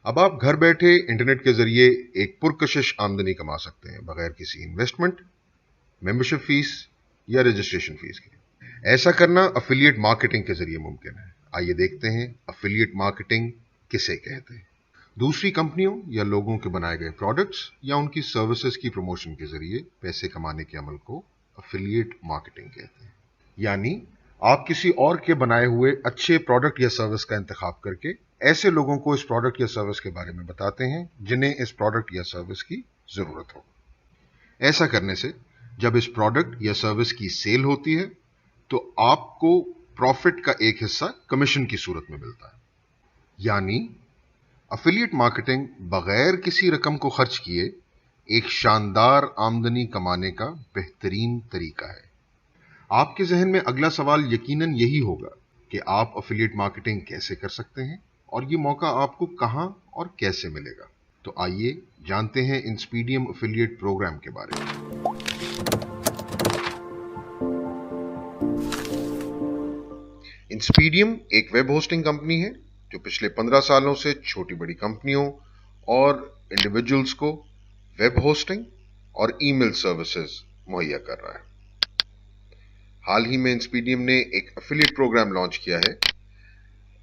अब आप घर बैठे इंटरनेट के जरिए एक पुरकशिश आमदनी कमा सकते हैं बगैर किसी इन्वेस्टमेंट, मेंबरशिप फीस या रजिस्ट्रेशन फीस के। ऐसा करना अफिलिएट मार्केटिंग के जरिए मुमकिन है। आइए देखते हैं अफिलिएट मार्केटिंग किसे कहते हैं। दूसरी कंपनियों या लोगों के बनाए गए प्रोडक्ट्स या उनकी सर्विसेज की प्रमोशन के जरिए पैसे कमाने के अमल को अफिलिएट मार्केटिंग कहते हैं। यानी आप किसी और के बनाए हुए अच्छे प्रोडक्ट या सर्विस का इंतखाब करके ऐसे लोगों को इस प्रोडक्ट या सर्विस के बारे में बताते हैं जिन्हें इस प्रोडक्ट या सर्विस की जरूरत हो। ऐसा करने से जब इस प्रोडक्ट या सर्विस की सेल होती है तो आपको प्रॉफिट का एक हिस्सा कमीशन की सूरत में मिलता है। यानी अफिलिएट मार्केटिंग बगैर किसी रकम को खर्च किए एक शानदार आमदनी कमाने का बेहतरीन तरीका है। आपके जहन में अगला सवाल यकीनन यही होगा कि आप अफिलिएट मार्केटिंग कैसे कर सकते हैं और ये मौका आपको कहां और कैसे मिलेगा। तो आइए जानते हैं इंस्पीडियम अफिलिएट प्रोग्राम के बारे में। इंस्पीडियम एक वेब होस्टिंग कंपनी है जो पिछले 15 सालों से छोटी बड़ी कंपनियों और इंडिविजुअल्स को वेब होस्टिंग और ईमेल सर्विसेज मुहैया कर रहा है। हाल ही में इंस्पीडियम ने एक एफिलिएट प्रोग्राम लॉन्च किया है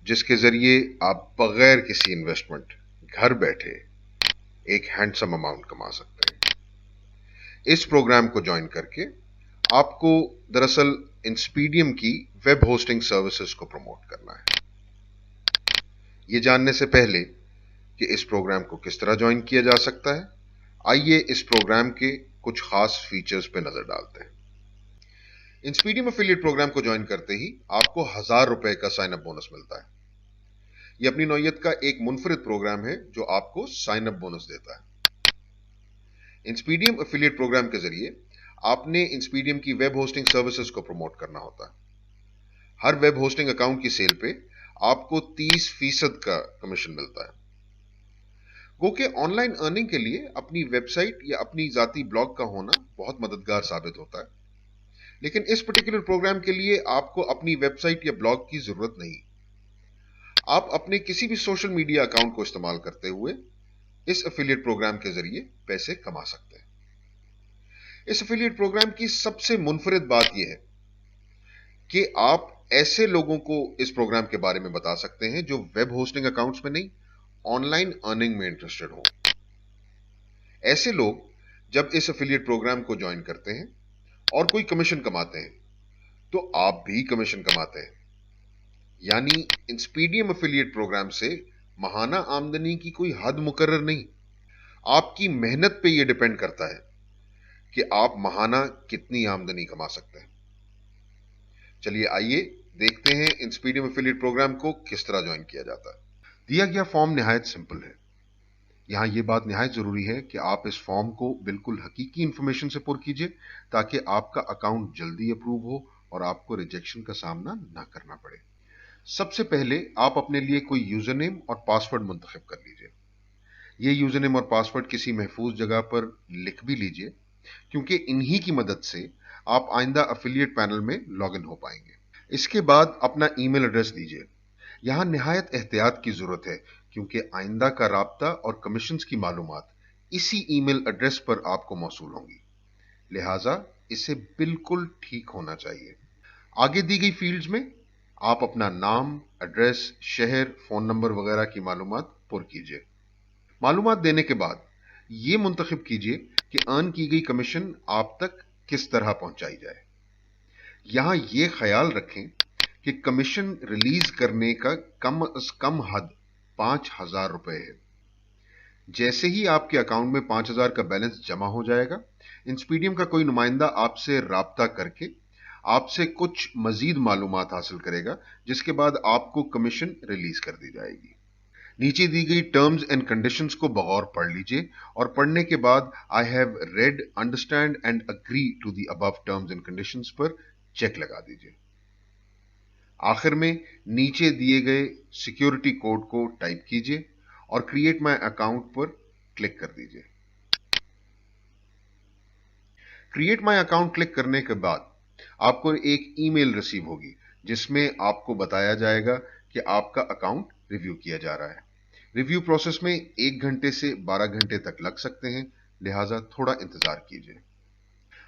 जिसके जरिए आप बगैर किसी इन्वेस्टमेंट घर बैठे एक हैंडसम अमाउंट कमा सकते हैं। इस प्रोग्राम को ज्वाइन करके आपको दरअसल इंस्पीडियम की वेब होस्टिंग सर्विसेज को प्रमोट करना है। ये जानने से पहले कि इस प्रोग्राम को किस तरह ज्वाइन किया जा सकता है, आइए इस प्रोग्राम के कुछ खास फीचर्स पे नजर डालते हैं। इंस्पीडियम एफिलिएट प्रोग्राम को ज्वाइन करते ही आपको ₹1000 का साइन अप बोनस मिलता है। यह अपनी नौयत का एक मुनफरिद प्रोग्राम है जो आपको साइन अप बोनस देता है। इंस्पीडियम एफिलिएट प्रोग्राम के जरिए आपने इंस्पीडियम की वेब होस्टिंग सर्विसेज को प्रमोट करना होता है। हर वेब होस्टिंग अकाउंट की सेल पे आपको 30% का कमीशन मिलता है। गो के ऑनलाइन अर्निंग के लिए अपनी वेबसाइट या अपनी जाती ब्लॉग का होना बहुत मददगार साबित होता है, लेकिन इस पर्टिकुलर प्रोग्राम के लिए आपको अपनी वेबसाइट या ब्लॉग की जरूरत नहीं। आप अपने किसी भी सोशल मीडिया अकाउंट को इस्तेमाल करते हुए इस एफिलिएट प्रोग्राम के जरिए पैसे कमा सकते हैं। इस एफिलिएट प्रोग्राम की सबसे मुनफरिद बात यह है कि आप ऐसे लोगों को इस प्रोग्राम के बारे में बता सकते हैं जो वेब होस्टिंग अकाउंट्स में नहीं, ऑनलाइन अर्निंग में इंटरेस्टेड हो। ऐसे लोग जब इस एफिलिएट प्रोग्राम को ज्वाइन करते हैं और कोई कमीशन कमाते हैं तो आप भी कमीशन कमाते हैं। यानी इंस्पीडियम एफिलिएट प्रोग्राम से माहाना आमदनी की कोई हद मुकर्रर नहीं, आपकी मेहनत पे यह डिपेंड करता है कि आप माहाना कितनी आमदनी कमा सकते हैं। चलिए आइए देखते हैं इंस्पीडियम एफिलिएट प्रोग्राम को किस तरह ज्वाइन किया जाता है। दिया गया फॉर्म निहायत सिंपल है। यहां यह बात निहायत जरूरी है कि आप इस फॉर्म को बिल्कुल हकीकी इंफॉर्मेशन से पुर कीजिए ताकि आपका अकाउंट जल्दी अप्रूव हो और आपको रिजेक्शन का सामना ना करना पड़े। सबसे पहले आप अपने लिए कोई यूजर नेम और पासवर्ड मुंतखब कर लीजिए। ये यूजर नेम और पासवर्ड किसी महफूज जगह पर लिख भी लीजिए क्योंकि इन्हीं की मदद से आप आइंदा एफिलिएट पैनल में लॉग इन हो पाएंगे। इसके बाद अपना ईमेल एड्रेस दीजिए। यहां निहायत एहतियात की जरूरत है क्योंकि आइंदा का राब्ता और कमीशंस की मालूमात इसी ईमेल एड्रेस पर आपको मौसूल होंगी, लिहाजा इसे बिल्कुल ठीक होना चाहिए। आगे दी गई फील्ड्स में आप अपना नाम, एड्रेस, शहर, फोन नंबर वगैरह की मालूमात पुर कीजिए। मालूमात देने के बाद यह मुंतखब कीजिए कि अर्न की गई कमीशन आप तक किस तरह पहुंचाई जाए। यहां यह ख्याल रखें कि कमीशन रिलीज करने का कम से कम हद ₹5000 है। जैसे ही आपके अकाउंट में 5000 का बैलेंस जमा हो जाएगा, इंस्पीडियम का कोई नुमाइंदा आपसे राब्ता करके आपसे कुछ मजीद मालूमात हासिल करेगा, जिसके बाद आपको कमीशन रिलीज कर दी जाएगी। नीचे दी गई टर्म्स एंड कंडीशंस को बगौर पढ़ लीजिए और पढ़ने के बाद I have read, understand and agree to the above terms and conditions पर चेक लगा दीजिए। आखिर में नीचे दिए गए सिक्योरिटी कोड को टाइप कीजिए और क्रिएट माय अकाउंट पर क्लिक कर दीजिए। क्रिएट माय अकाउंट क्लिक करने के बाद आपको एक ईमेल रिसीव होगी जिसमें आपको बताया जाएगा कि आपका अकाउंट रिव्यू किया जा रहा है। रिव्यू प्रोसेस में 1 घंटे से 12 घंटे तक लग सकते हैं, लिहाजा थोड़ा इंतजार कीजिए।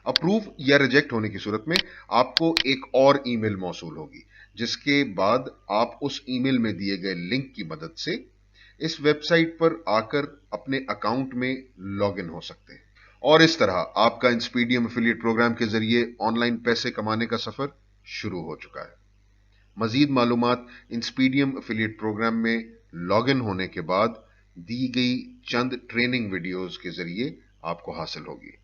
अप्रूव या रिजेक्ट होने की सूरत में आपको एक और ईमेल मौसूल होगी, जिसके बाद आप उस ईमेल में दिए गए लिंक की मदद से इस वेबसाइट पर आकर अपने अकाउंट में लॉग इन हो सकते हैं और इस तरह आपका इंस्पीडियम एफिलिएट प्रोग्राम के जरिए ऑनलाइन पैसे कमाने का सफर शुरू हो चुका है। मजीद मालूमात इंस्पीडियम एफिलिएट प्रोग्राम में लॉग इन होने के बाद दी गई चंद ट्रेनिंग वीडियोस के जरिए आपको हासिल होगी।